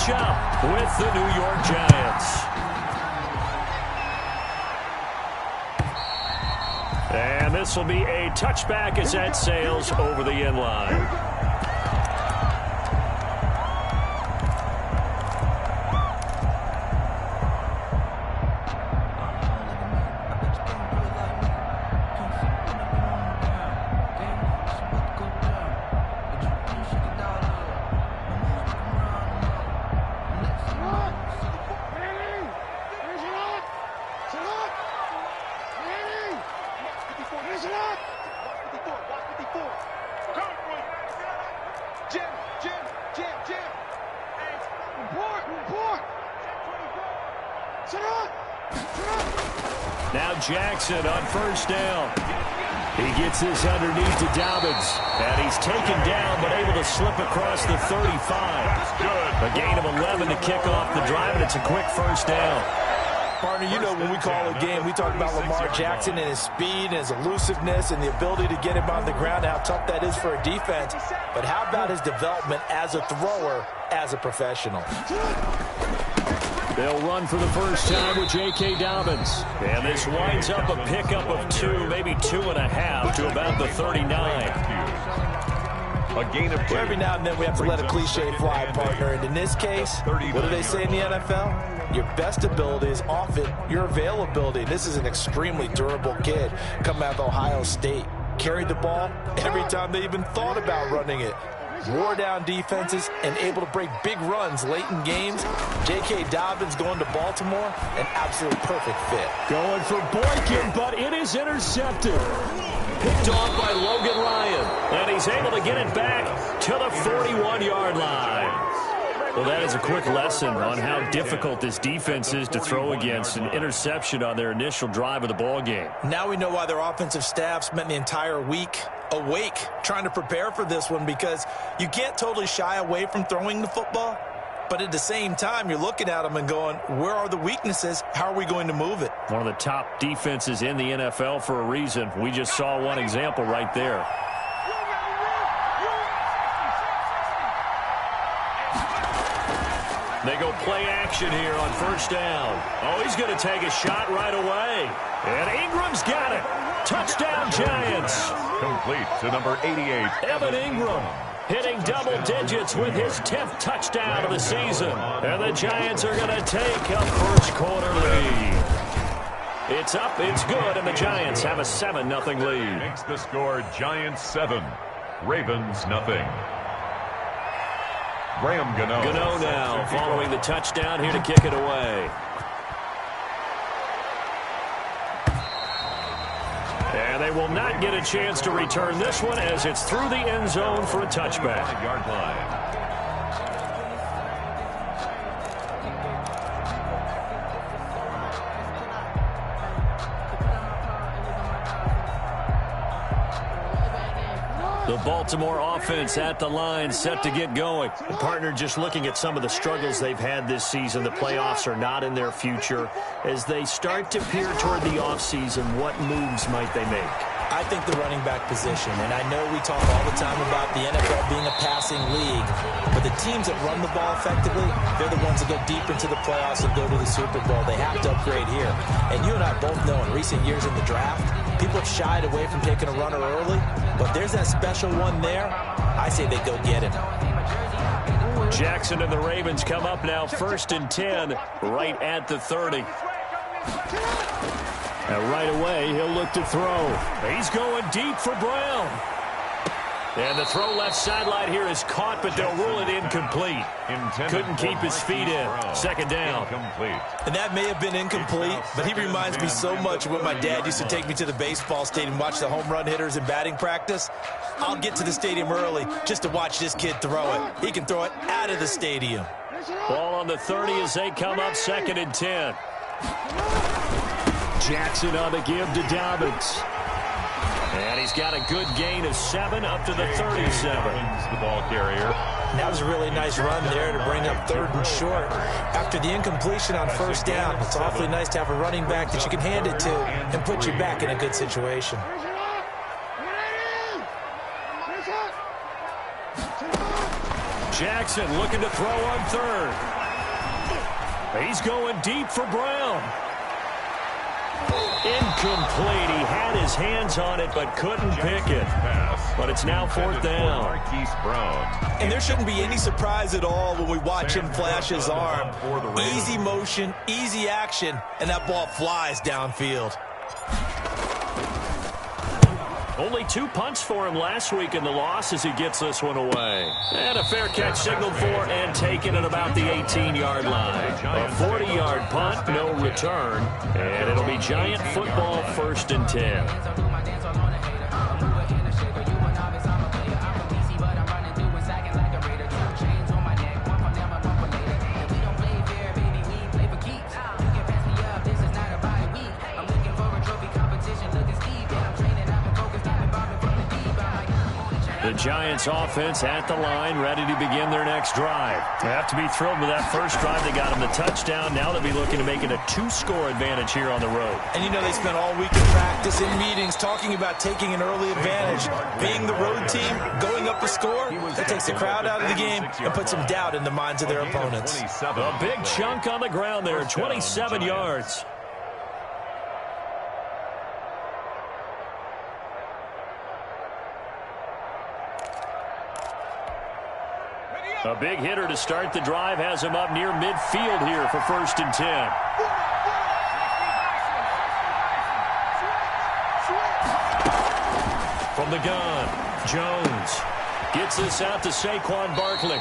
matchup with the New York Giants. And this will be a touchback as that sails over the end line. Now Jackson on first down. He gets this underneath to Dobbins. And he's taken down but able to slip across the 35. Good. A gain of 11 to kick off the drive, and it's a quick first down. Partner, you know when we call a game, we talk about Lamar Jackson and his speed and his elusiveness and the ability to get him on the ground, how tough that is for a defense. But how about his development as a thrower, as a professional? They'll run for the first time with J.K. Dobbins. And this winds up a pickup of 2, maybe 2.5 to about the 39. A gain of 2. Every now and then we have to let a cliche fly, partner. And in this case, what do they say in the NFL? Your best ability is often your availability. This is an extremely durable kid coming out of Ohio State. Carried the ball every time they even thought about running it. Wore down defenses and able to break big runs late in games. J.K. Dobbins going to Baltimore, an absolute perfect fit. Going for Boykin, but it is intercepted. Picked off by Logan Ryan. And he's able to get it back to the 41-yard line. Well, that is a quick lesson on how difficult this defense is to throw against. An interception on their initial drive of the ball game. Now we know why their offensive staff spent the entire week awake trying to prepare for this one, because you can't totally shy away from throwing the football. But at the same time, you're looking at them and going, where are the weaknesses? How are we going to move it? One of the top defenses in the NFL for a reason. We just saw one example right there. They go play action here on first down. Oh, he's going to take a shot right away. And Ingram's got it. Touchdown, Giants. Complete to number 88. Evan Ingram hitting double digits with his 10th touchdown of the season. And the Giants are going to take a first quarter lead. It's up, it's good, and the Giants have a 7-0 lead. Makes the score Giants 7, Ravens nothing. Graham Gano. Gano now following the touchdown here to kick it away. And they will not get a chance to return this one as it's through the end zone for a touchback. Yard line. The Baltimore offense at the line, set to get going. And partner, just looking at some of the struggles they've had this season, the playoffs are not in their future. As they start to peer toward the offseason, what moves might they make? I think the running back position, and I know we talk all the time about the NFL being a passing league, but the teams that run the ball effectively, they're the ones that go deep into the playoffs and go to the Super Bowl. They have to upgrade here. And you and I both know in recent years in the draft, people have shied away from taking a runner early, but there's that special one there. I say they go get him. Jackson and the Ravens come up now 1st and 10 right at the 30. And right away, he'll look to throw. He's going deep for Brown. And the throw left sideline here is caught, but they'll rule it incomplete. Couldn't keep his feet in. 2nd down. Incomplete. And that may have been incomplete, but he reminds me so much of when my dad used to take me to the baseball stadium and watch the home run hitters in batting practice. I'll get to the stadium early just to watch this kid throw it. He can throw it out of the stadium. Ball on the 30 as they come up 2nd and 10. Jackson on the give to Dobbins. And he's got a good gain of 7 up to the 37. The ball carrier. That was a really nice run there to bring up 3rd and short. After the incompletion on 1st down, it's awfully nice to have a running back that you can hand it to and put you back in a good situation. Jackson looking to throw on 3rd. He's going deep for Brown. Incomplete. He had his hands on it but couldn't pick it. But it's now 4th down. Marquise Brown. And there shouldn't be any surprise at all when we watch him flash his arm. Easy motion, easy action, and that ball flies downfield. Only 2 punts for him last week in the loss as he gets this one away. And a fair catch signaled for and taken at about the 18-yard line. A 40-yard punt, no return. And it'll be Giant football 1st and 10. The Giants offense at the line, ready to begin their next drive. They have to be thrilled with that first drive. They got them the touchdown. Now they'll be looking to make it a 2-score advantage here on the road. And you know they spent all week in practice, in meetings, talking about taking an early advantage. Being the road team, going up a score, that takes the crowd out of the game and puts some doubt in the minds of their opponents. A big chunk on the ground there, 27 yards. A big hitter to start the drive has him up near midfield here for 1st and 10. From the gun, Jones gets this out to Saquon Barkley.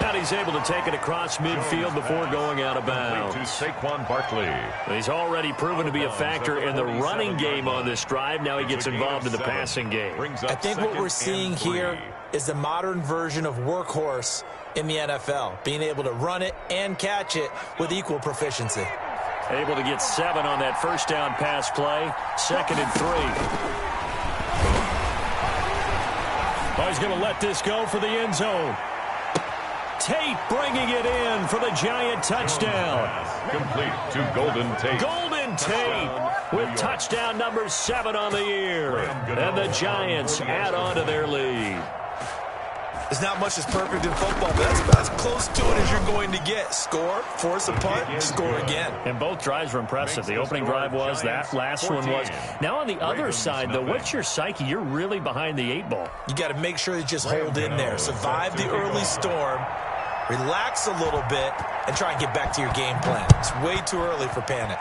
And he's able to take it across midfield before going out of bounds. To Saquon Barkley. He's already proven to be a factor in the running game on this drive. Now he gets involved in the passing game. I think what we're seeing here is the modern version of workhorse in the NFL, being able to run it and catch it with equal proficiency. Able to get 7 on that first down pass play. 2nd and 3. Oh, he's going to let this go for the end zone. Tate bringing it in for the Giant touchdown. Complete to Golden Tate. Golden Tate with touchdown number 7 on the year. And the Giants add on to their lead. There's not much that's perfect in football, but that's about as close to it as you're going to get. Score, force a punt, score again. And both drives were impressive. The opening drive was, that last one was. Now on the other side, though, what's your psyche? You're really behind the 8 ball. You got to make sure you just hold in there. Survive the early storm, relax a little bit, and try and get back to your game plan. It's way too early for panic.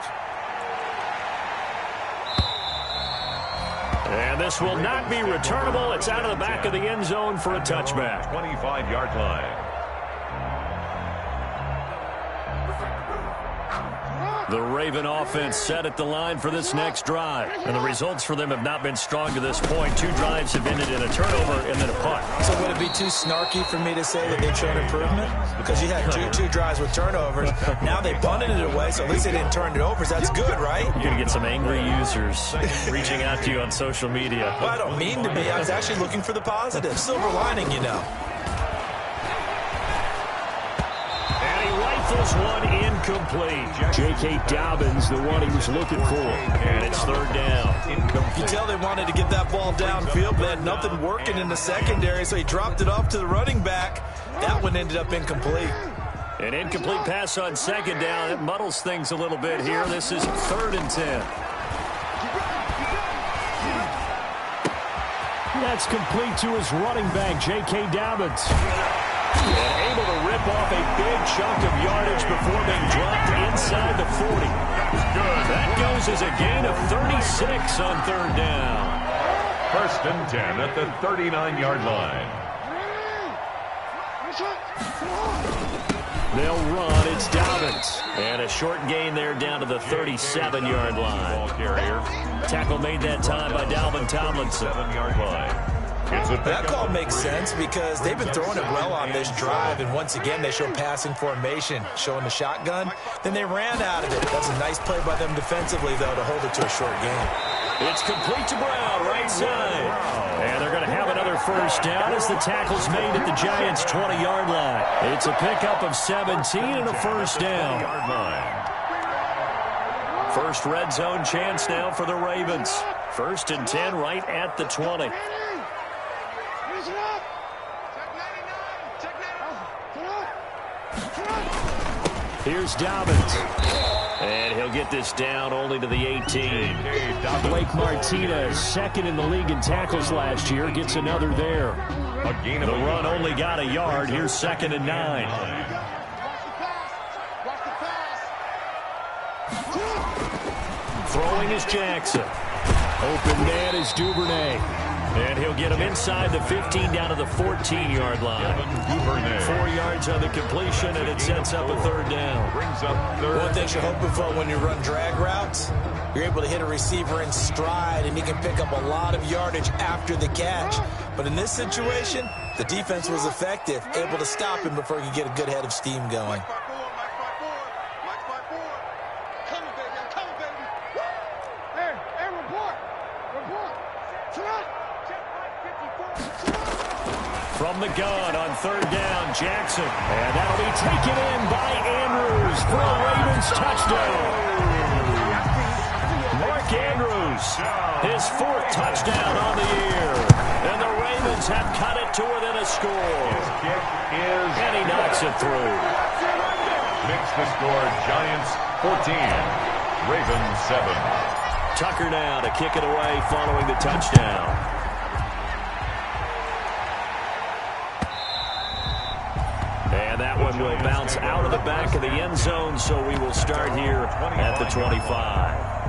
And this will not be returnable. It's out of the back of the end zone for a touchback. 25-yard line. The Raven offense set at the line for this next drive. And the results for them have not been strong to this point. 2 drives have ended in a turnover and then a punt. So would it be too snarky for me to say that they've shown improvement? Because you had two drives with turnovers. Now they punted it away, so at least they didn't turn it over. So that's good, right? You're going to get some angry users reaching out to you on social media. Well, I don't mean to be. I was actually looking for the positive. Silver lining, you know. Rifles one incomplete. J.K. Dobbins, the one he was looking for. And it's 3rd down. You tell they wanted to get that ball downfield, but had nothing working in the secondary, so he dropped it off to the running back. That one ended up incomplete. An incomplete pass on 2nd down. It muddles things a little bit here. This is 3rd and 10. That's complete to his running back, J.K. Dobbins. And able to rip off a big chunk of yardage before being dropped inside the 40. That goes as a gain of 36 on 3rd down. 1st and 10 at the 39-yard line. They'll run. It's Dobbins. And a short gain there down to the 37-yard line. Ball carrier. Tackle made that time by Dalvin Tomlinson. 7-yard line. That call makes sense because they've been throwing it well on this drive, and once again they show passing formation, showing the shotgun. Then they ran out of it. That's a nice play by them defensively, though, to hold it to a short game. It's complete to Brown, right side. And they're going to have another 1st down as the tackle's made at the Giants' 20-yard line. It's a pickup of 17 and a 1st down. First red zone chance now for the Ravens. 1st and 10 right at the 20. Here's Dobbins. And he'll get this down only to the 18. Blake Martinez, second in the league in tackles last year, gets another there. The run only got a yard. Here's 2nd and 9. Throwing is Jackson. Open man is Duvernay. And he'll get him inside the 15 down to the 14-yard line. 4 yards on the completion, and it sets up a 3rd down. One thing you're hoping for when you run drag routes, you're able to hit a receiver in stride, and he can pick up a lot of yardage after the catch. But in this situation, the defense was effective, able to stop him before he could get a good head of steam going. From the gun on 3rd down, Jackson. And that'll be taken in by Andrews for a Ravens touchdown. Mark Andrews, his 4th touchdown on the year. And the Ravens have cut it to within a score. And he knocks it through. Makes the score Giants 14, Ravens 7. Tucker now to kick it away following the touchdown. And that one will bounce out of the back of the end zone, so we will start here at the 25.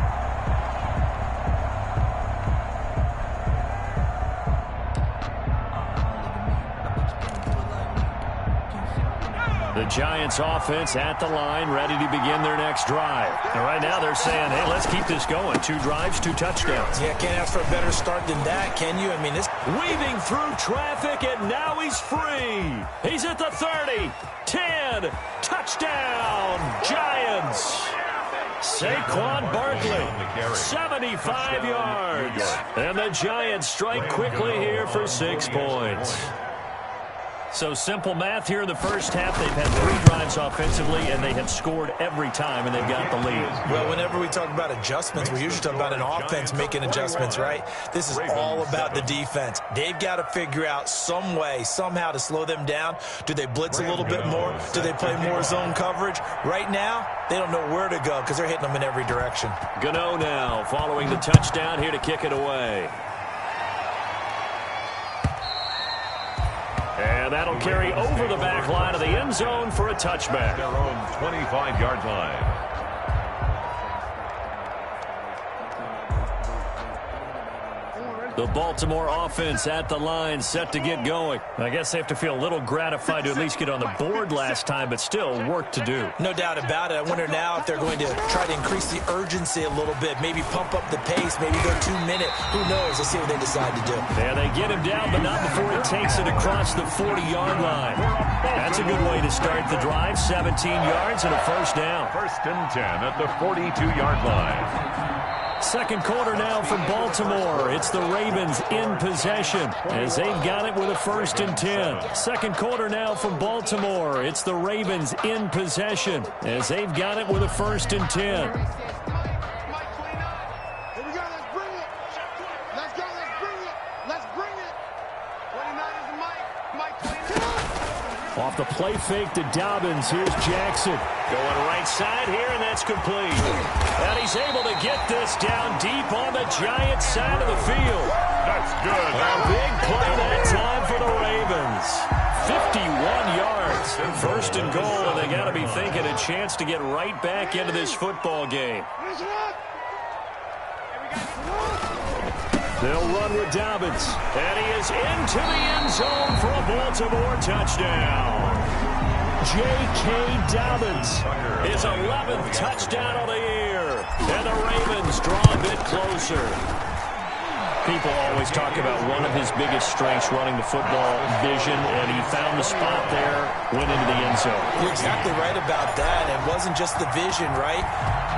The Giants offense at the line, ready to begin their next drive. And right now they're saying, hey, let's keep this going. 2 drives, 2 touchdowns. Yeah, can't ask for a better start than that, can you? I mean, this... Weaving through traffic, and now he's free. He's at the 30, 10, touchdown, Giants. Saquon Barkley, 75 yards. And the Giants strike quickly here for 6 points. So simple math here in the first half. They've had 3 drives offensively, and they have scored every time, and they've got the lead. Well, whenever we talk about adjustments, we usually talk about an offense making adjustments, right? This is all about the defense. They've got to figure out some way, somehow to slow them down. Do they blitz a little bit more? Do they play more zone coverage? Right now, they don't know where to go because they're hitting them in every direction. Gano now following the touchdown here to kick it away. And that'll carry over the back line of the end zone for a touchback. Their own 25-yard line. The Baltimore offense at the line, set to get going. I guess they have to feel a little gratified to at least get on the board last time, but still work to do. No doubt about it. I wonder now if they're going to try to increase the urgency a little bit, maybe pump up the pace, maybe go 2-minute. Who knows? Let's see what they decide to do. Yeah, they get him down, but not before he takes it across the 40-yard line. That's a good way to start the drive. 17 yards and a 1st down. 1st and 10 at the 42-yard line. Second quarter now from Baltimore. It's the Ravens in possession as they've got it with a 1st and 10. Second quarter now from Baltimore. It's the Ravens in possession as they've got it with a 1st and 10. Off the play fake to Dobbins. Here's Jackson. Going right side here, and that's complete. And he's able to get this down deep on the Giants side of the field. That's good. A big play that time for the Ravens. 51 yards. 1st and goal, and they got to be thinking a chance to get right back into this football game. They'll run with Dobbins. And he is into the end zone for a Baltimore touchdown. J.K. Dobbins, his 11th touchdown of the year. And the Ravens draw a bit closer. People always talk about one of his biggest strengths, running the football, vision, and he found the spot there, went into the end zone. You're exactly right about that. It wasn't just the vision, right?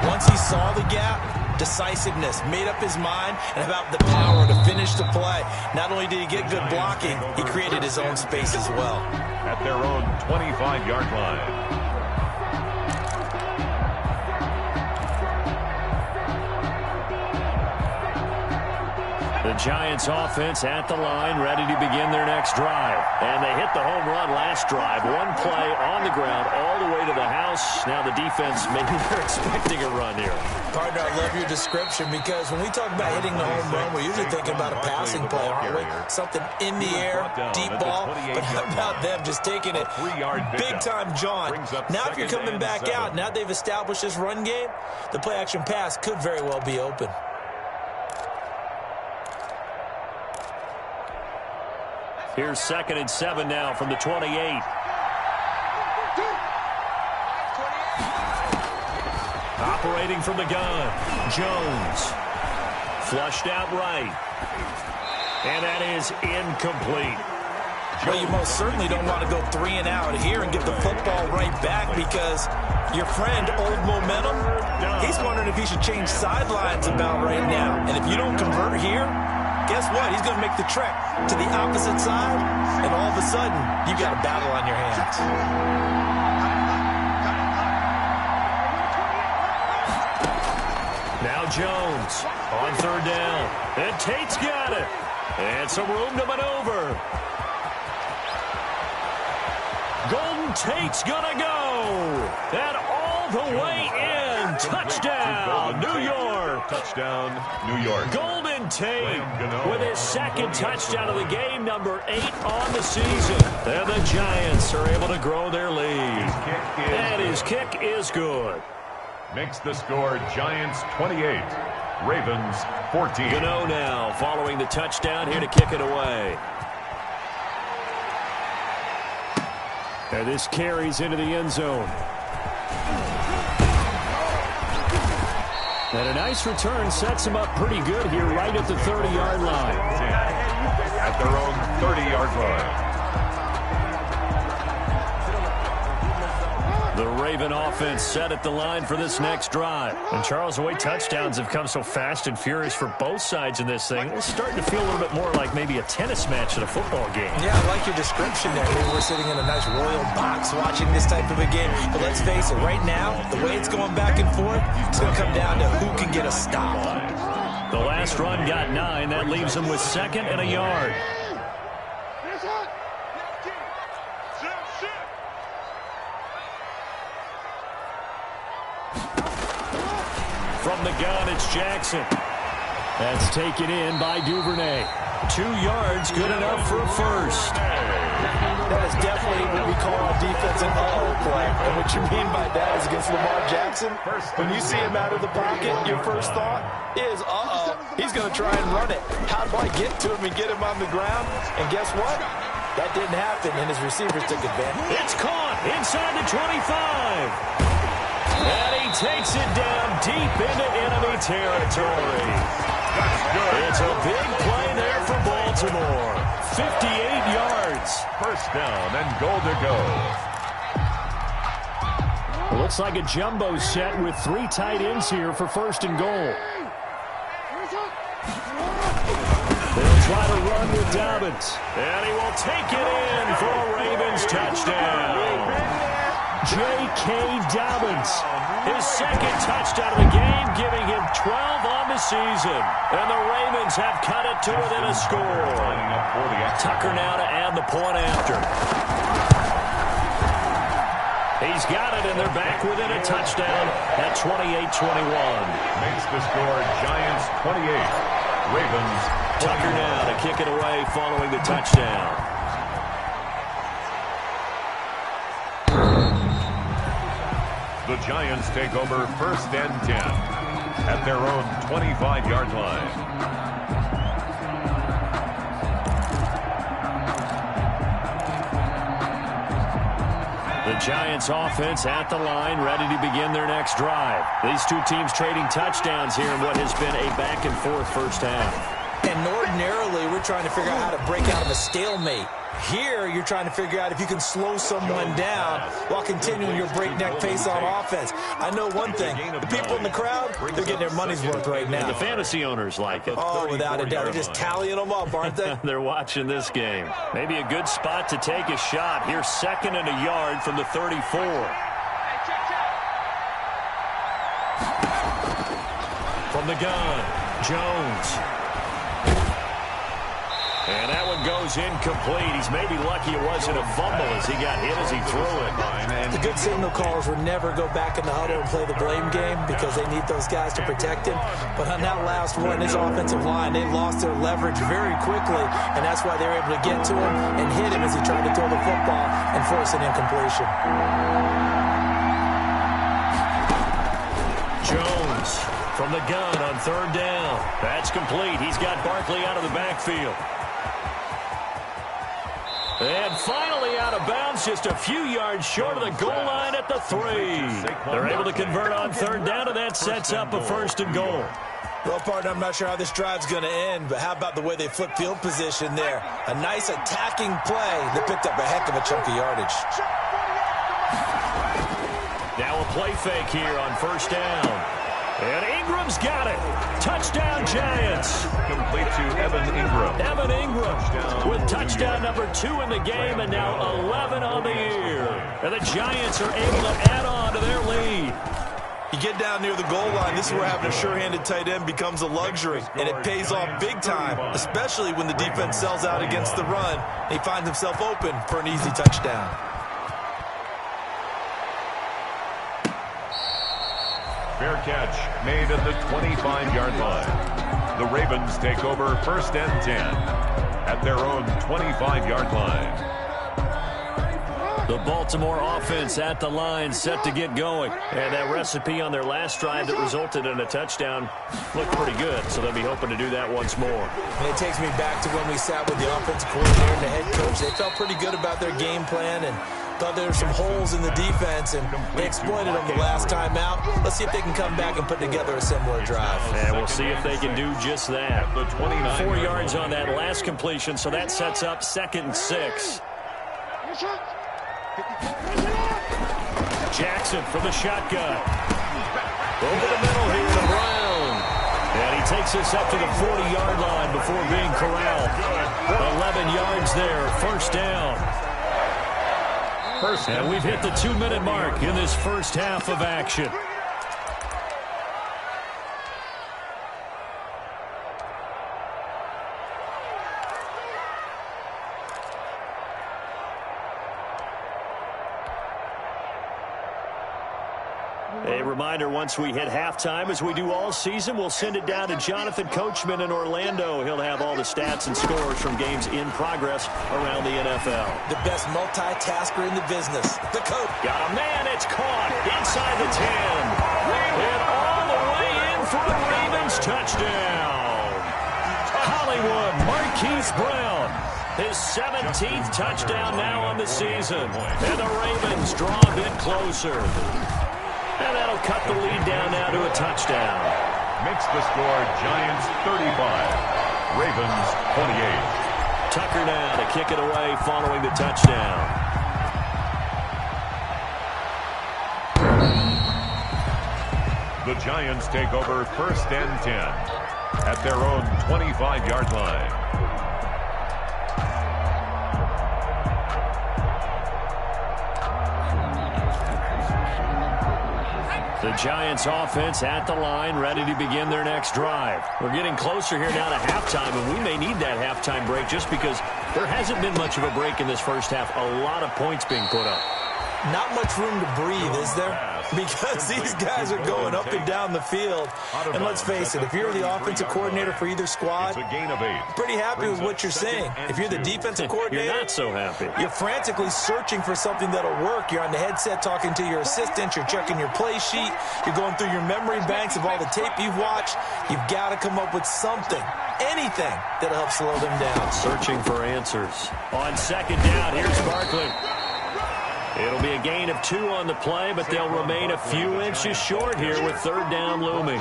Once he saw the gap, decisiveness, made up his mind, and about the power to finish the play. Not only did he get good blocking, he created his own space as well. At their own 25-yard line. The Giants offense at the line, ready to begin their next drive. And they hit the home run last drive. One play on the ground all the way to the house. pass. Now the defense, maybe they're expecting a run here. Partner, I love your description because when we talk about hitting the home run, we're usually thinking about a passing play, aren't we? Something in the air, deep ball. But how about them just taking it big-time John? Now if you're coming back out, now they've established this run game, the play-action pass could very well be open. Here's 2nd and 7 now from the 28. Operating from the gun, Jones. Flushed out right. And that is incomplete. Well, you most certainly don't want to go 3 and out here and give the football right back because your friend, Old Momentum, he's wondering if he should change sidelines about right now. And if you don't convert here, guess what? He's going to make the trek to the opposite side, and all of a sudden, you've got a battle on your hands. Now Jones on 3rd down. And Tate's got it. And some room to maneuver. Golden Tate's going to go. And all the way in. Touchdown, New York. Touchdown, New York. Golden Tate with his 2nd touchdown of the game, number 8 on the season. And the Giants are able to grow their lead. And his kick is good. Makes the score Giants 28, Ravens 14. Gano now following the touchdown here to kick it away. And this carries into the end zone. And a nice return sets him up pretty good here right at the 30-yard line. At their own 30-yard line. The Raven offense set at the line for this next drive. And Charles, the way touchdowns have come so fast and furious for both sides in this thing, it's starting to feel a little bit more like maybe a tennis match at a football game. Yeah, I like your description there. Maybe we're sitting in a nice royal box watching this type of a game. But let's face it, right now, the way it's going back and forth, it's going to come down to who can get a stop. The last run got 9. That leaves him with 2nd and a yard. From the gun, it's Jackson. That's taken in by Duvernay. 2 yards, good enough for a first. That is definitely what we call a defensive uh-oh play. And what you mean by that is against Lamar Jackson, when you see him out of the pocket, your first thought is, uh-oh, he's going to try and run it. How do I get to him and get him on the ground? And guess what? That didn't happen, and his receivers took advantage. It's caught inside the 25. And he takes it down deep into enemy territory. It's a big play there for Baltimore. 58 yards. First down and goal to go. Looks like a jumbo set with 3 tight ends here for 1st and goal. They'll try to run with Dobbins. And he will take it in for a Ravens touchdown. J.K. Dobbins, his 2nd touchdown of the game, giving him 12 on the season. And the Ravens have cut it to within a score. Tucker now to add the point after. He's got it, and they're back within a touchdown at 28-21. Makes the score Giants 28, Ravens 21. Tucker now to kick it away following the touchdown. The Giants take over 1st and 10 at their own 25-yard line. The Giants offense at the line, ready to begin their next drive. These 2 teams trading touchdowns here in what has been a back-and-forth first half. And ordinarily, we're trying to figure out how to break out of a stalemate. Here, you're trying to figure out if you can slow someone down while continuing your breakneck pace on offense. I know one thing. The people in the crowd, they're getting their money's worth right now. And the fantasy owners like it. Oh, without a doubt. They're just tallying them up, aren't they? They're watching this game. Maybe a good spot to take a shot. Here's 2nd and a yard from the 34. From the gun, Jones. And that one goes incomplete. He's maybe lucky it wasn't a fumble as he got hit as he threw it. The good signal callers would never go back in the huddle and play the blame game because they need those guys to protect him. But on that last one, his offensive line, they lost their leverage very quickly, and that's why they were able to get to him and hit him as he tried to throw the football and force an incompletion. Jones from the gun on third down. That's complete. He's got Barkley out of the backfield. And finally out of bounds, just a few yards short of the goal line at the 3. They're able to convert on third down, and that sets up a 1st and goal. Well, partner, I'm not sure how this drive's going to end, but how about the way they flip field position there? A nice attacking play that picked up a heck of a chunk of yardage. Now a play fake here on 1st down. And Ingram's got it. Touchdown, Giants. Complete to Evan Ingram. Evan Ingram with touchdown number 2 in the game and now 11 on the year. And the Giants are able to add on to their lead. You get down near the goal line, this is where having a sure-handed tight end becomes a luxury, and it pays off big time, especially when the defense sells out against the run. He finds himself open for an easy touchdown. Fair catch made at the 25-yard line. The Ravens take over 1st and 10 at their own 25-yard line. The Baltimore offense at the line, set to get going. And that recipe on their last drive that resulted in a touchdown looked pretty good, so they'll be hoping to do that once more. And it takes me back to when we sat with the offensive coordinator and the head coach. They felt pretty good about their game plan and thought there were some holes in the defense, and they exploited them the last time out. Let's see if they can come back and put together a similar drive. And we'll see if they can do just that. 4 yards on that last completion, so that sets up 2nd and 6. Jackson from the shotgun. Over the middle here to Brown. And he takes us up to the 40-yard line before being corralled. 11 yards there, 1st down. And we've hit the 2-minute mark in this first half of action. A reminder, once we hit halftime, as we do all season, we'll send it down to Jonathan Coachman in Orlando. He'll have all the stats and scores from games in progress around the NFL. The best multitasker in the business, the coach. Got a man, it's caught inside the 10. And all the way in for the Ravens touchdown. Hollywood Marquise Brown. His 17th touchdown now on the season. And the Ravens draw a bit closer. And that'll cut the lead down now to a touchdown. Makes the score Giants 35, Ravens 28. Tucker now to kick it away following the touchdown. The Giants take over 1st and 10 at their own 25-yard line. The Giants offense at the line, ready to begin their next drive. We're getting closer here now to halftime, and we may need that halftime break just because there hasn't been much of a break in this first half. A lot of points being put up. Not much room to breathe, is there? Because these guys are going up and down the field. And let's face it, if you're the offensive coordinator for either squad, pretty happy with what you're seeing. If you're the defensive coordinator, you're not so happy. You're frantically searching for something that'll work. You're on the headset talking to your assistant. You're checking your play sheet. You're going through your memory banks of all the tape you've watched. You've got to come up with something, anything that'll help slow them down. Searching for answers. On 2nd down, here's Barkley. It'll be a gain of 2 on the play, but they'll remain a few inches short here with 3rd down looming.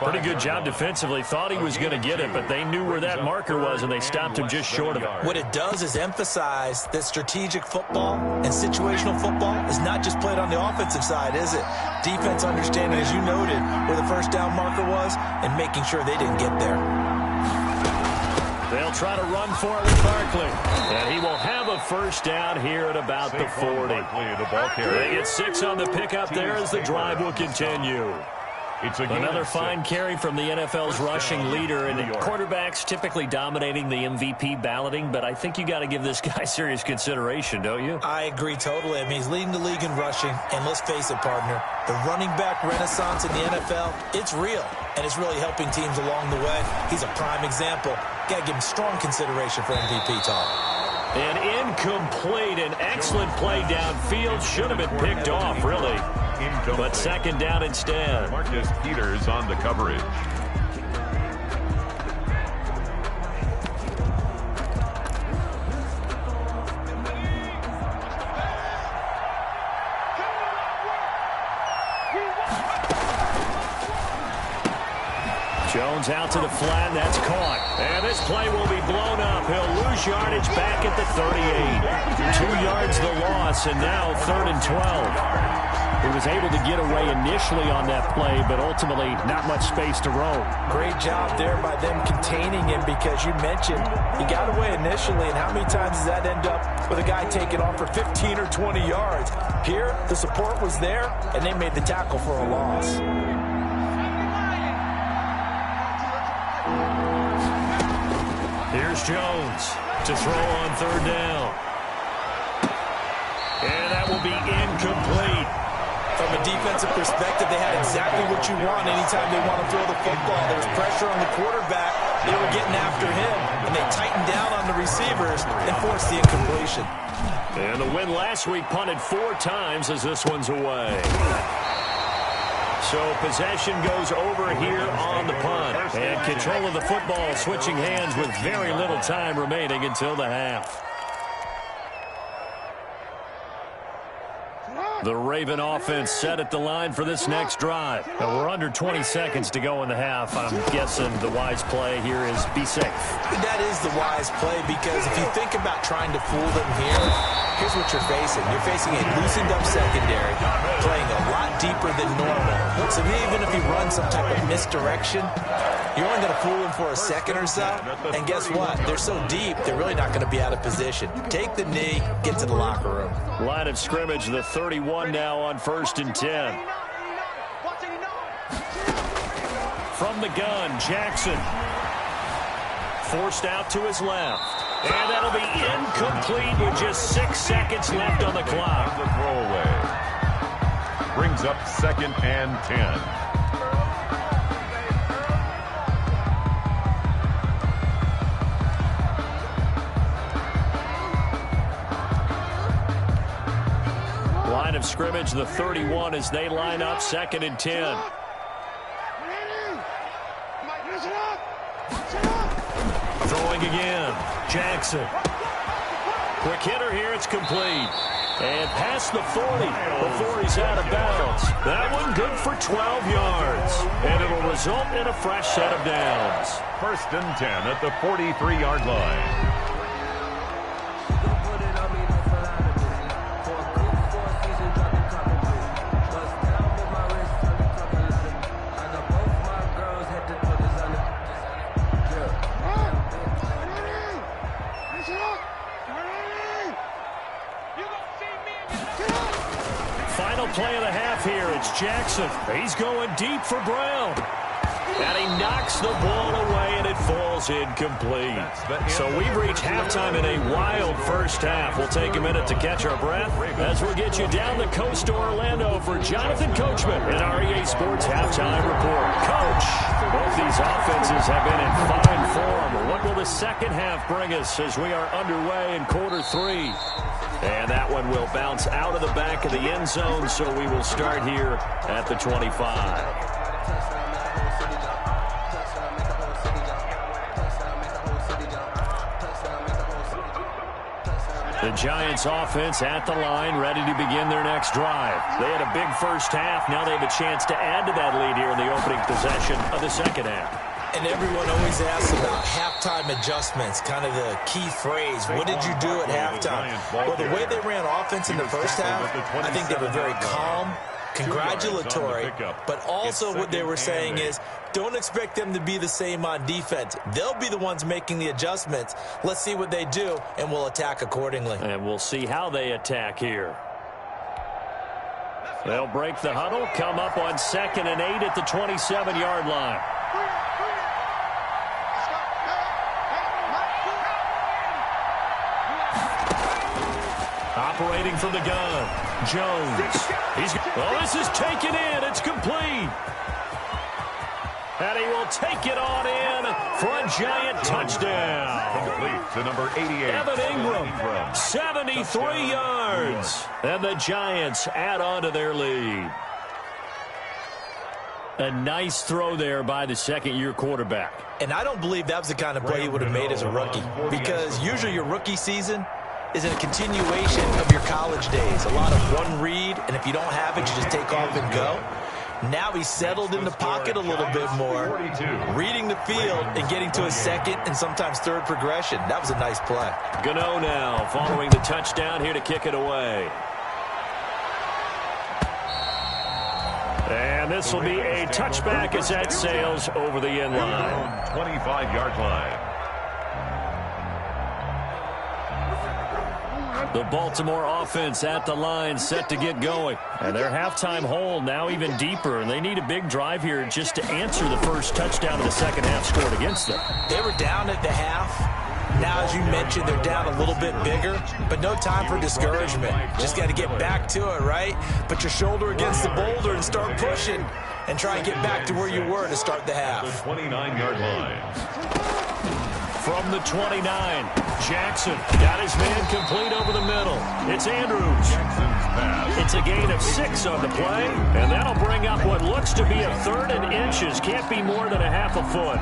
Pretty good job defensively. Thought he was going to get it, but they knew where that marker was, and they stopped him just short of it. What it does is emphasize that strategic football and situational football is not just played on the offensive side, is it? Defense understanding, as you noted, where the 1st down marker was and making sure they didn't get there. They'll try to run for it with Barkley. And he will have a 1st down here at about the 40. They get 6 on the pickup there as the drive will continue. It's a Another fine carry from the NFL's rushing leader, and quarterbacks typically dominating the MVP balloting, but I think you got to give this guy serious consideration, don't you? I agree totally. I mean, he's leading the league in rushing, and let's face it, partner, the running back renaissance in the NFL, it's real, and it's really helping teams along the way. He's a prime example. Got to give him strong consideration for MVP talk. An incomplete, an excellent play downfield. Should have been picked off, really. But second down instead. Marcus Peters on the coverage. Jones out to the flat, that's caught. And this play will be blown up. He'll lose yardage back at the 38. 2 yards the loss, and now 3rd and 12. He was able to get away initially on that play, but ultimately not much space to roam. Great job there by them containing him, because you mentioned he got away initially, and how many times does that end up with a guy taking off for 15 or 20 yards? Here, the support was there, and they made the tackle for a loss. Here's Jones to throw on 3rd down. And that will be incomplete. From a defensive perspective, they had exactly what you want anytime they want to throw the football. There was pressure on the quarterback. They were getting after him, and they tightened down on the receivers and forced the incompletion. And the win last week punted 4 times as this one's away. So possession goes over here on the punt. And control of the football switching hands with very little time remaining until the half. The Raven offense set at the line for this next drive. Now we're under 20 seconds to go in the half. I'm guessing the wise play here is be safe. That is the wise play, because if you think about trying to fool them here, here's what you're facing. You're facing a loosened up secondary, playing a lot deeper than normal. So even if you run some type of misdirection, you're only going to fool them for a second or so. And guess what? They're so deep, they're really not going to be out of position. Take the knee, get to the locker room. Line of scrimmage, the 31 now on 1st and 10. From the gun, Jackson. Forced out to his left. And that'll be incomplete with just 6 seconds left on the clock. The throwaway brings up 2nd and 10. Line of scrimmage, the 31 as they line up 2nd and 10. Throwing again. Jackson. Quick hitter here. It's complete. And past the 40 before he's out of bounds. That one good for 12 yards. And it'll result in a fresh set of downs. 1st and 10 at the 43-yard line. Play of the half here. It's Jackson. He's going deep for Brown. And he knocks the ball away, and it falls incomplete. So we've reached halftime in a wild first half. We'll take a minute to catch our breath as we'll get you down the coast to Orlando for Jonathan Coachman in our EA Sports Halftime Report. Coach, both these offenses have been in fine form. What will the second half bring us as we are underway in quarter 3? And that one will bounce out of the back of the end zone, so we will start here at the 25. The Giants offense at the line, ready to begin their next drive. They had a big first half. Now they have a chance to add to that lead here in the opening possession of the second half. And everyone always asks about halftime adjustments, kind of the key phrase. What did you do at halftime? Well, the way they ran offense in the first half, I think they were very calm, congratulatory, but also what they were saying is don't expect them to be the same on defense. They'll be the ones making the adjustments. Let's see what they do, and we'll attack accordingly. And we'll see how they attack here. They'll break the huddle, come up on 2nd and 8 at the 27-yard line. Operating from the gun, Jones. This is taken in. It's complete. And he will take it on in for a Giant touchdown. Complete to number 88. Evan Ingram, 73 yards. And the Giants add on to their lead. A nice throw there by the second-year quarterback. And I don't believe that was the kind of play he would have made as a rookie, because usually your rookie season is a continuation of your college days. A lot of one read, and if you don't have it, you just take off and go. Now he's settled in the pocket a little bit more, reading the field and getting to a second and sometimes third progression. That was a nice play. Gano now following the touchdown here to kick it away. And this will be a touchback as that sails over the end line. 25-yard line. The Baltimore offense at the line, set to get going. And their halftime hole now even deeper, and they need a big drive here just to answer the first touchdown of the second half scored against them. They were down at the half. Now, as you mentioned, they're down a little bit bigger, but no time for discouragement. Just got to get back to it, right? Put your shoulder against the boulder and start pushing and try and get back to where you were to start the half. The 29-yard line. From the 29, Jackson got his man complete over the middle. It's Andrews. It's a gain of 6 on the play, and that'll bring up what looks to be a 3rd and inches. Can't be more than a half a foot.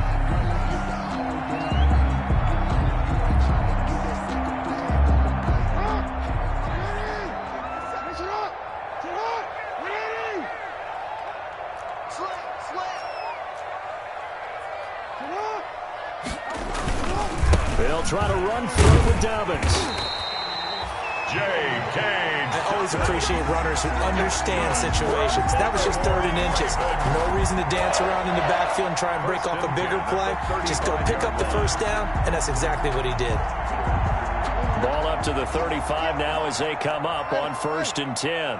They'll try to run through with Dobbins. J.K. I always appreciate runners who understand situations. That was just 3rd and inches. No reason to dance around in the backfield and try and break off a bigger play. Just go pick up the first down, and that's exactly what he did. Ball up to the 35 now as they come up on 1st and 10.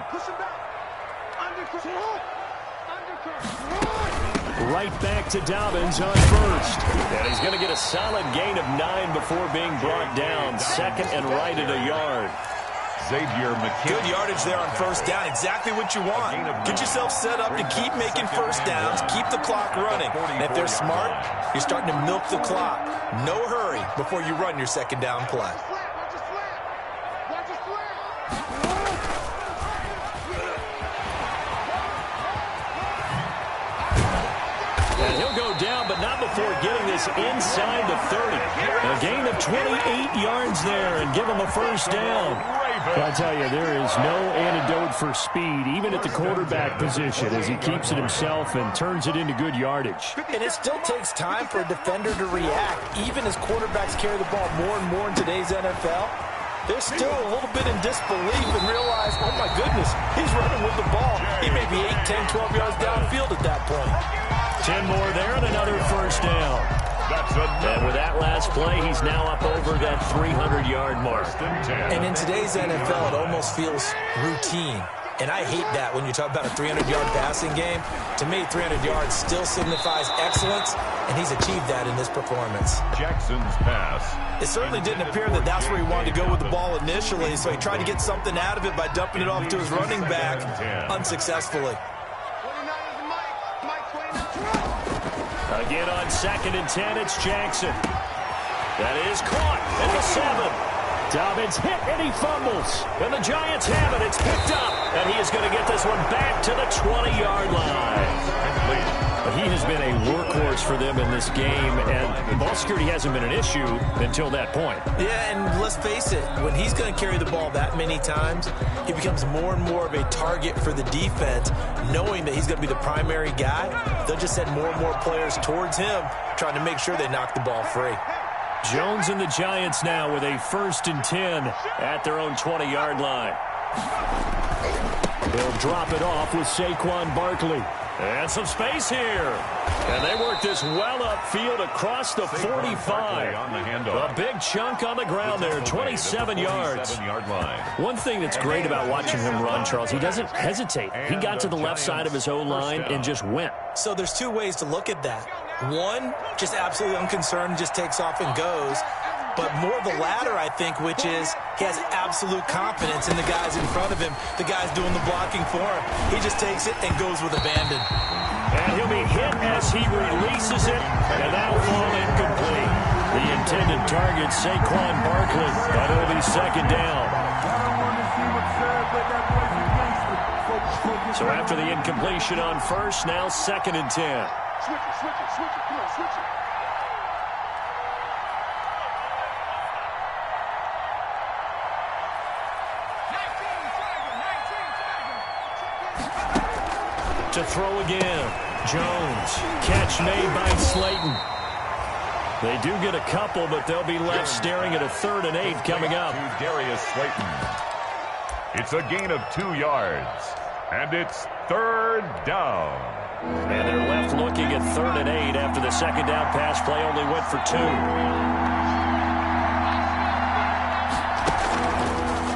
Right back to Dobbins on 1st. And he's going to get a solid gain of 9 before being brought down. 2nd and right at a yard. Xavier McKinney. Good yardage there on 1st down. Exactly what you want. Get yourself set up to keep making first downs. Keep the clock running. And if they're smart, you're starting to milk the clock. No hurry before you run your 2nd down play. And he'll go down, but not before getting this inside the 30. A gain of 28 yards there and give him a first down. I tell you, there is no antidote for speed, even at the quarterback position, as he keeps it himself and turns it into good yardage. And it still takes time for a defender to react, even as quarterbacks carry the ball more and more in today's NFL. They're still a little bit in disbelief and realize, oh my goodness, he's running with the ball. He may be 8, 10, 12 yards downfield at that point. 10 more there and another first down. And with that last play, he's now up over that 300-yard mark. And in today's NFL, it almost feels routine. And I hate that when you talk about a 300-yard passing game. To me, 300 yards still signifies excellence, and he's achieved that in this performance. Jackson's pass. It certainly didn't appear that that's where he wanted to go with the ball initially, so he tried to get something out of it by dumping it off to his running back unsuccessfully. Again on 2nd and 10, it's Jackson. That is caught at the 7. Dobbins hit and he fumbles. And the Giants have it. It's picked up. And he is going to get this one back to the 20-yard line. He has been a workhorse for them in this game, and ball security hasn't been an issue until that point. Yeah, and let's face it, when he's going to carry the ball that many times, he becomes more and more of a target for the defense, knowing that he's going to be the primary guy. They'll just send more and more players towards him, trying to make sure they knock the ball free. Jones and the Giants now with a 1st and 10 at their own 20-yard line. They'll drop it off with Saquon Barkley. And some space here. And they work this well upfield across the 45. A big chunk on the ground there, 27 yards. One thing that's great about watching him run, Charles, he doesn't hesitate. He got to the left side of his O-line and just went. So there's two ways to look at that. One, just absolutely unconcerned, just takes off and goes. But more the latter, I think, which is he has absolute confidence in the guys in front of him, the guys doing the blocking for him. He just takes it and goes with abandon. And he'll be hit as he releases it, and that'll fall incomplete. The intended target, Saquon Barkley, but it'll be second down. So after the incompletion on first, now 2nd and 10. Switch it, come on, switch it. To throw again. Jones. Catch made by Slayton. They do get a couple, but they'll be left staring at a 3rd and 8 coming up. To Darius Slayton. It's a gain of 2 yards. And it's 3rd down. And they're left looking at 3rd and 8 after the second down pass play only went for 2.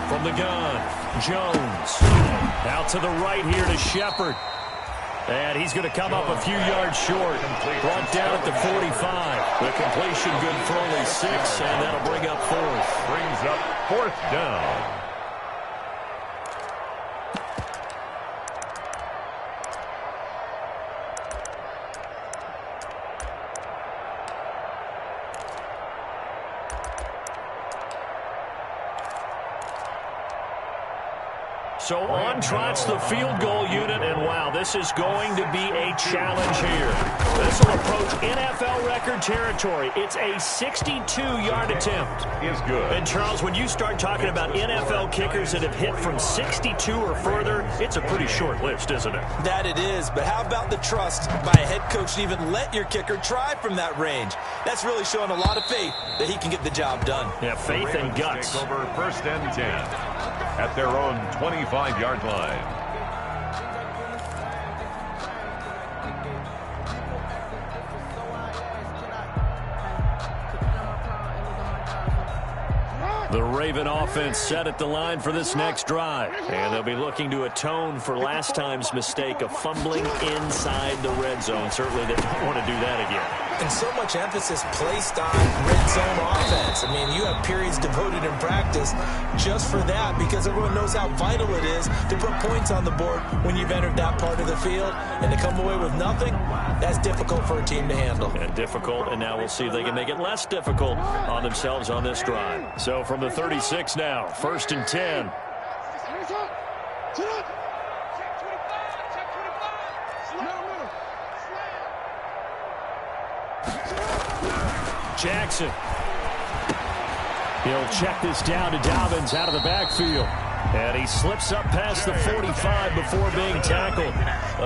From the gun, Jones. Out to the right here to Shepard. And he's going to come up a few yards short. Brought down at the 45. The completion good for only 6, and that'll bring up 4th. Brings up 4th down. So on trots the field goal unit, and wow, this is going to be a challenge here. This will approach NFL record territory. It's a 62-yard attempt. Is good. And Charles, when you start talking about NFL kickers that have hit from 62 or further, it's a pretty short list, isn't it? That it is, but how about the trust by a head coach to even let your kicker try from that range? That's really showing a lot of faith that he can get the job done. Yeah, faith and guts. Take over 1st and 10 at their own 25-yard line. The Raven offense set at the line for this next drive. And they'll be looking to atone for last time's mistake of fumbling inside the red zone. Certainly they don't want to do that again. And so much emphasis placed on red zone offense. I mean, you have periods devoted in practice just for that because everyone knows how vital it is to put points on the board when you've entered that part of the field. And to come away with nothing, that's difficult for a team to handle. And difficult, and now we'll see if they can make it less difficult on themselves on this drive. So from the 36 now, 1st and 10. Jackson. He'll check this down to Dobbins out of the backfield. And he slips up past the 45 before being tackled.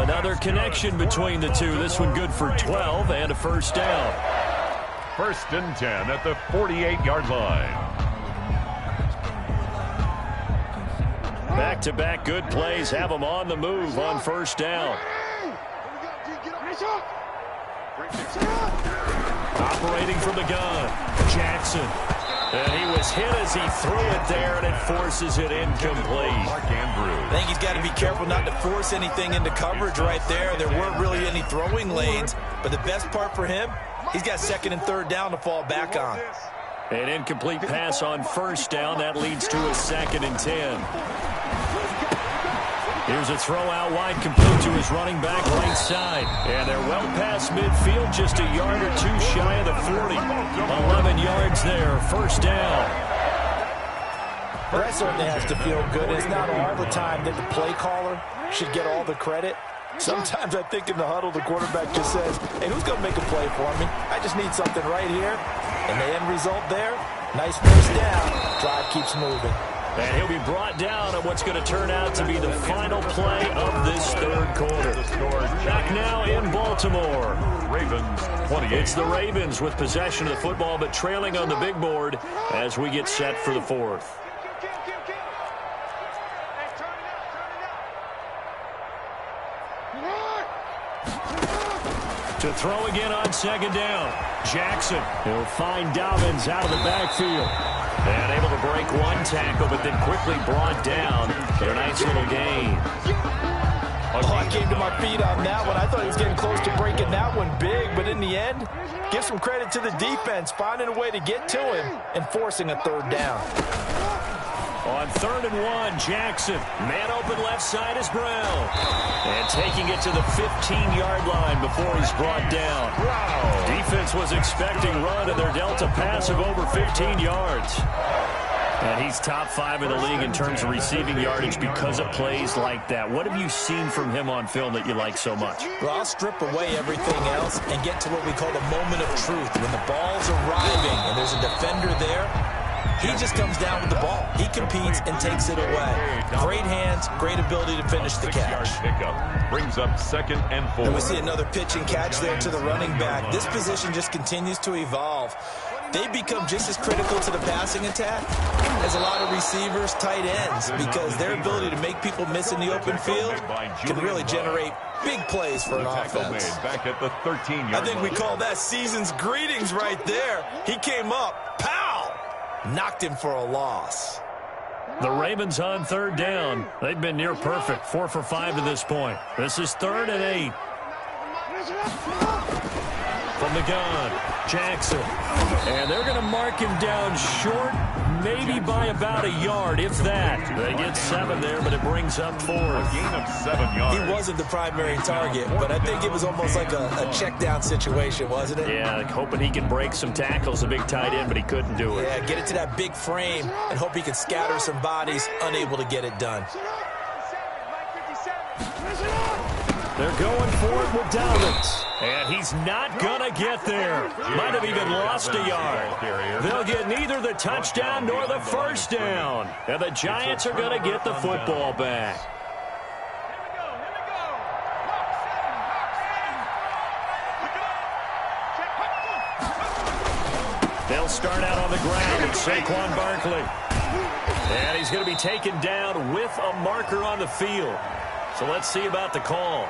Another connection between the two. This one good for 12 and a 1st down. 1st and 10 at the 48-yard line. Back-to-back good plays have them on the move on 1st down. Operating from the gun, Jackson. And he was hit as he threw it there, and it forces it incomplete. I think he's got to be careful not to force anything into coverage right there. There weren't really any throwing lanes, but the best part for him, he's got 2nd and 3rd down to fall back on. An incomplete pass on 1st down. That leads to a 2nd and 10. Here's a throw out wide, complete to his running back right side. And they're well past midfield, just a yard or two shy of the 40. 11 yards there, 1st down. Well, that certainly has to feel good. It's not all the time that the play caller should get all the credit. Sometimes I think in the huddle, the quarterback just says, hey, who's going to make a play for me? I just need something right here. And the end result there, nice 1st down. Drive keeps moving. And he'll be brought down at what's going to turn out to be the final play of this 3rd quarter. Back now in Baltimore. Ravens 28. It's the Ravens with possession of the football, but trailing on the big board as we get set for the 4th. To throw again on second down. Jackson. He'll find Dobbins out of the backfield. And able to break one tackle, but then quickly brought down for a nice little gain. Oh, I came to my feet on that one. I thought he was getting close to breaking that one big, but in the end, give some credit to the defense, finding a way to get to him and forcing a third down. On 3rd and 1, Jackson. Man open left side is Brown. And taking it to the 15-yard line before he's brought down. Defense was expecting run, and they're dealt a pass of over 15 yards. And he's top 5 in the league in terms of receiving yardage because of plays like that. What have you seen from him on film that you like so much? Well, I'll strip away everything else and get to what we call the moment of truth. When the ball's arriving and there's a defender there, he just comes down with the ball. He competes and takes it away. Great hands, great ability to finish the catch. Pickup brings up 2nd and 4. And we see another pitch and catch there to the running back. This position just continues to evolve. They become just as critical to the passing attack as a lot of receivers, tight ends, because their ability to make people miss in the open field can really generate big plays for an offense. Back at the 13-yard line. I think we call that season's greetings right there. He came up, pow, knocked him for a loss. The Ravens on 3rd down. They've been near perfect, 4 for 5 to this point. This is 3rd and 8. From the gun, Jackson. And they're going to mark him down short, maybe by about a yard, if that. They get 7 there, but it brings up 4. A gain of 7 yards. He wasn't the primary target, but I think it was almost like a check down situation, wasn't it? Yeah, hoping he can break some tackles, a big tight end, but he couldn't do it. Yeah, get it to that big frame and hope he can scatter some bodies, unable to get it done. They're going for it with Dobbins. And he's not going to get there. Might have even lost a yard. They'll get neither the touchdown nor the first down. And the Giants are going to get the football back. They'll start out on the ground with Saquon Barkley. And he's going to be taken down with a marker on the field. So let's see about the call.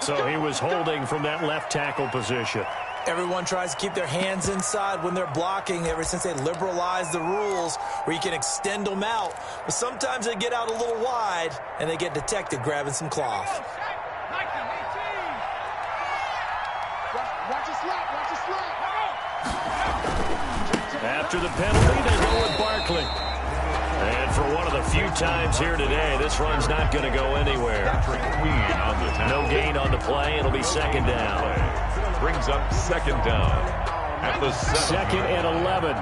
So he was holding from that left tackle position. Everyone tries to keep their hands inside when they're blocking ever since they liberalized the rules where you can extend them out. But sometimes they get out a little wide and they get detected grabbing some cloth. After the penalty, they go with Barkley. And for one of the few times here today, this run's not going to go anywhere. No gain on the play. It'll be 2nd down. Brings up 2nd down at the 2nd and 11.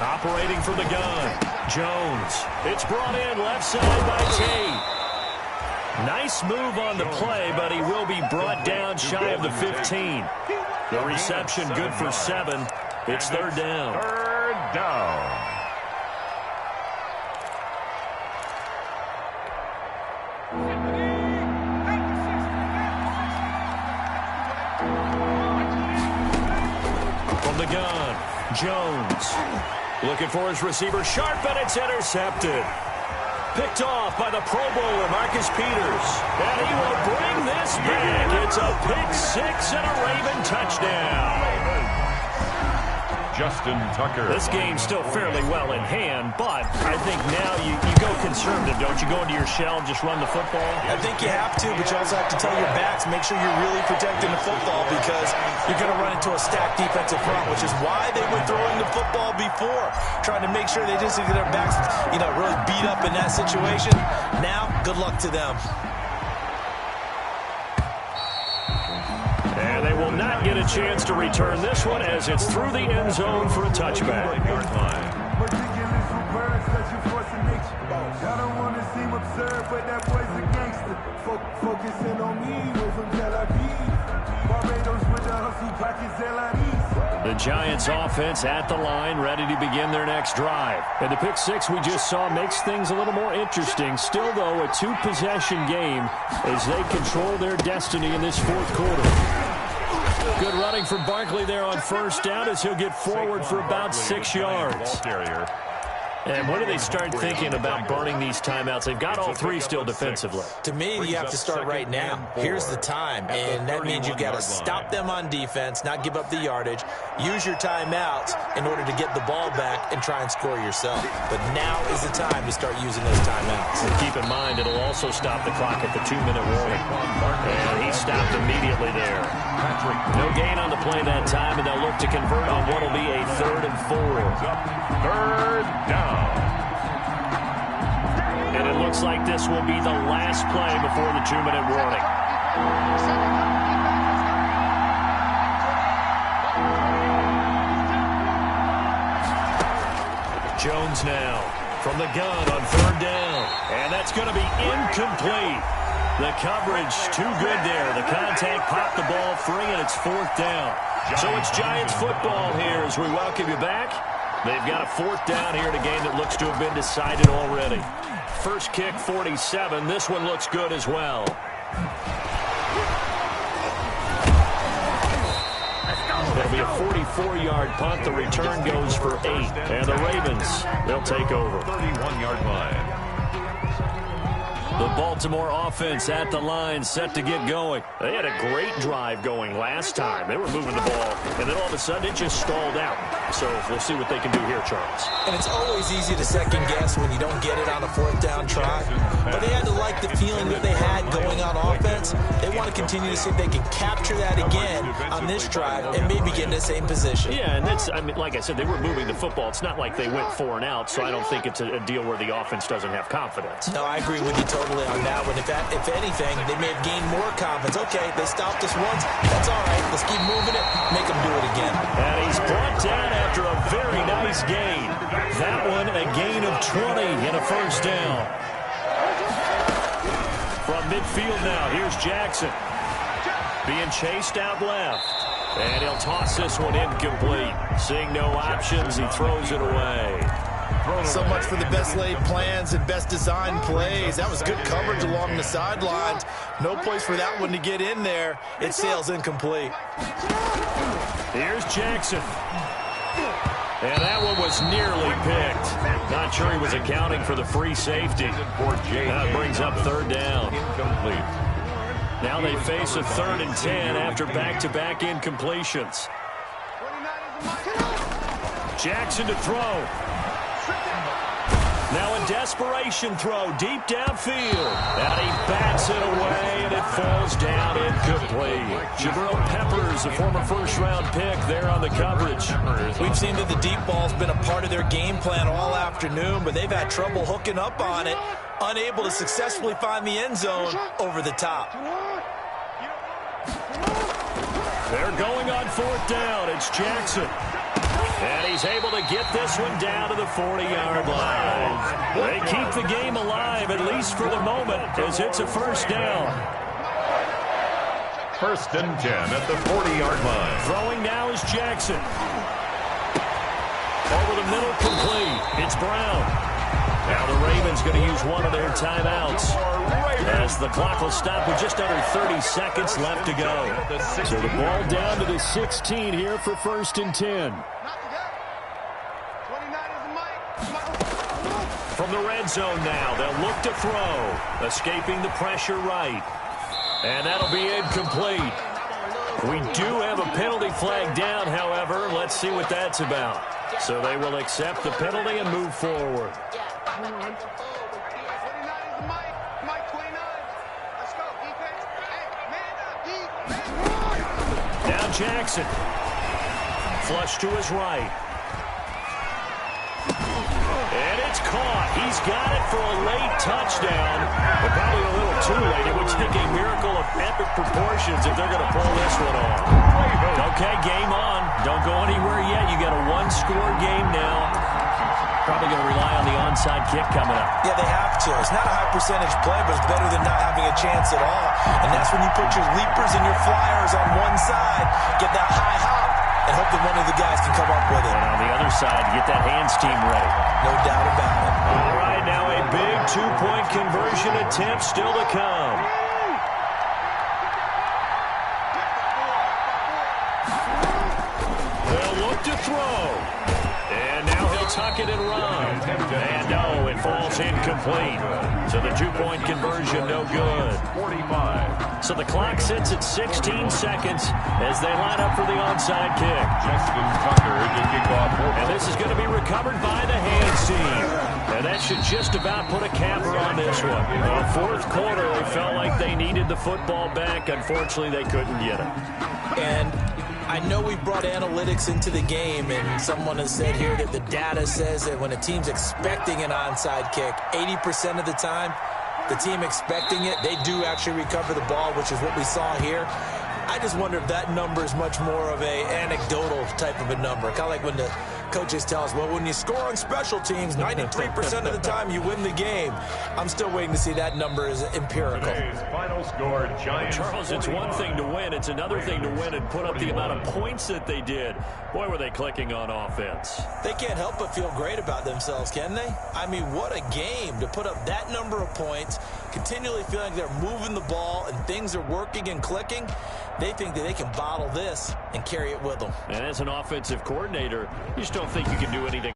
Operating from the gun, Jones. It's brought in left side by Tate. Nice move on the play, but he will be brought down shy of the 15. The reception good for 7. It's 3rd down. 3rd down. From the gun, Jones. Looking for his receiver, Sharp, and it's intercepted. Picked off by the Pro Bowler, Marcus Peters. And he will bring this back. It's a pick 6 and a Raven touchdown. Justin Tucker. This game's still fairly well in hand, but I think now you go conservative, don't you? Go into your shell and just run the football? I think you have to, but you also have to tell your backs, make sure you're really protecting the football because you're going to run into a stacked defensive front, which is why they were throwing the football before, trying to make sure they just get their backs, really beat up in that situation. Now, good luck to them. And they will not get a chance to return this one as it's through the end zone for a touchback. The Giants offense at the line, ready to begin their next drive. And the pick 6 we just saw makes things a little more interesting. Still, though, a 2-possession game as they control their destiny in this 4th quarter. Good running from Barkley there on first down as he'll get forward for about 6 yards. And when do they start thinking about burning these timeouts? They've got all 3 still defensively. To me, you have to start right now. Here's the time, and that means you've got to stop them on defense, not give up the yardage, use your timeouts in order to get the ball back and try and score yourself. But now is the time to start using those timeouts. And keep in mind, it'll also stop the clock at the 2-minute warning. And he stopped immediately there. No gain on the play that time, and they'll look to convert on what will be a 3rd and 4. 3rd down. And it looks like this will be the last play before the 2-minute warning. Jones now from the gun on 3rd down. And that's going to be incomplete. The coverage too good there. The contact popped the ball free, and it's 4th down. So it's Giants football here as we welcome you back. They've got a 4th down here in a game that looks to have been decided already. First kick, 47. This one looks good as well. It'll be a 44-yard punt. The return goes for 8. And the Ravens, they'll take over. 31-yard line. The Baltimore offense at the line, set to get going. They had a great drive going last time. They were moving the ball, and then all of a sudden it just stalled out. So we'll see what they can do here, Charles. And it's always easy to second guess when you don't get it on a 4th down try. But they had to like the feeling that they had going on offense. They want to continue to see if they can capture that again on this drive and maybe get in the same position. Yeah, and that's, I mean, like I said, they were moving the football. It's not like they went 4 and out, so I don't think it's a deal where the offense doesn't have confidence. No, I agree with you totally on that one. If anything, they may have gained more confidence. Okay, they stopped us once. That's all right. Let's keep moving it. Make them do it again. And he's brought down after a very nice gain. That one, a gain of 20 and a 1st down. From midfield now, here's Jackson. Being chased out left. And he'll toss this one incomplete. Seeing no options, he throws it away. So much for the best laid plans and best designed plays. That was good coverage along the sidelines. No place for that one to get in there. It sails incomplete. Here's Jackson. And that one was nearly picked. Not sure he was accounting for the free safety. That brings up 3rd down. Incomplete. Now they face a 3rd and 10 after back-to-back incompletions. Jackson to throw. Now a desperation throw deep downfield. And he bats it away, and it falls down incomplete. Jabril Peppers, a former 1st-round pick there on the coverage. We've seen that the deep ball's been a part of their game plan all afternoon, but they've had trouble hooking up on it, unable to successfully find the end zone over the top. They're going on 4th down. It's Jackson. And he's able to get this one down to the 40-yard line. They keep the game alive, at least for the moment, as it's a 1st down. 1st and 10 at the 40-yard line. Throwing now is Jackson. Over the middle, complete. It's Brown. Now the Ravens going to use one of their timeouts, as the clock will stop with just under 30 seconds left to go. So the ball down to the 16 here for 1st and 10. From the red zone now, they'll look to throw. Escaping the pressure right. And that'll be incomplete. We do have a penalty flag down, however. Let's see what that's about. So they will accept the penalty and move forward. Now Jackson. Flush to his right. And it's caught. He's got it for a late touchdown. But probably a little too late. It would take a miracle of epic proportions if they're going to pull this one off. Okay, game on. Don't go anywhere yet. You got a 1-score game now. Probably going to rely on the onside kick coming up. Yeah, they have to. It's not a high percentage play, but it's better than not having a chance at all. And that's when you put your leapers and your flyers on one side, get that high hop, and hope that one of the guys can come up with it. And on the other side, get that hands team ready. No doubt about it. All right, now a big 2-point conversion attempt still to come. throw. And now he'll tuck it and run. And no, it falls incomplete. So the two-point conversion no good. 45. So the clock sits at 16 seconds as they line up for the onside kick. Justin Tucker to kick off. And this is going to be recovered by the Haynes team. And that should just about put a capper on this one. Fourth quarter, they felt like they needed the football back. Unfortunately, they couldn't get it. And I know we brought analytics into the game, and someone has said here that the data says that when a team's expecting an onside kick, 80% of the time, the team expecting it, they do actually recover the ball, which is what we saw here. I just wonder if that number is much more of a anecdotal type of a number. Kind of like when the coaches tell us, well, when you score on special teams, 93% of the time you win the game. I'm still waiting to see that number is empirical. Today's final score, Giants. Charles, it's one thing to win. It's another thing to win and put up the amount of points that they did. Boy, were they clicking on offense. They can't help but feel great about themselves, can they? I mean, what a game to put up that number of points, continually feeling like they're moving the ball and things are working and clicking. They think that they can bottle this and carry it with them. And as an offensive coordinator, you just don't think you can do anything